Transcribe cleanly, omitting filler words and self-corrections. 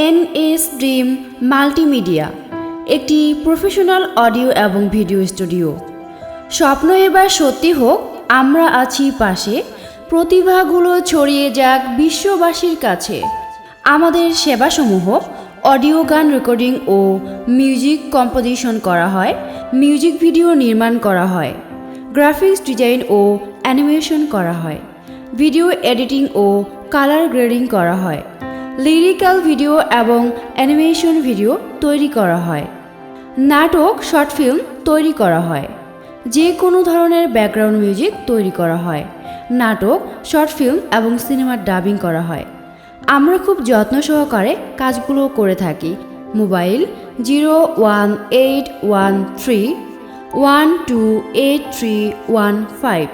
NS dream multimedia একটি professional audio এবং video studio. স্বপ্ন এবার সত্যি হোক, আমরা আছি পাশে। প্রতিভাগুলো ছড়িয়ে যাক বিশ্ববাসীর কাছে। আমাদের সেবাসমূহ অডিও গান রেকর্ডিং ও মিউজিক কম্পোজিশন করা হয়, মিউজিক ভিডিও নির্মাণ করা হয়, গ্রাফিক্স ডিজাইন ও অ্যানিমেশন করা হয়, ভিডিও এডিটিং ও কালার গ্রেডিং করা হয়, লিরিক্যাল ভিডিও এবং অ্যানিমেশন ভিডিও তৈরি করা হয়, নাটক শর্ট ফিল্ম তৈরি করা হয়, যে কোনো ধরনের ব্যাকগ্রাউন্ড মিউজিক তৈরি করা হয়, নাটক শর্ট ফিল্ম এবং সিনেমার ডাবিং করা হয়। আমরা খুব যত্ন সহকারে কাজগুলো করে থাকি। মোবাইল 01813 128315।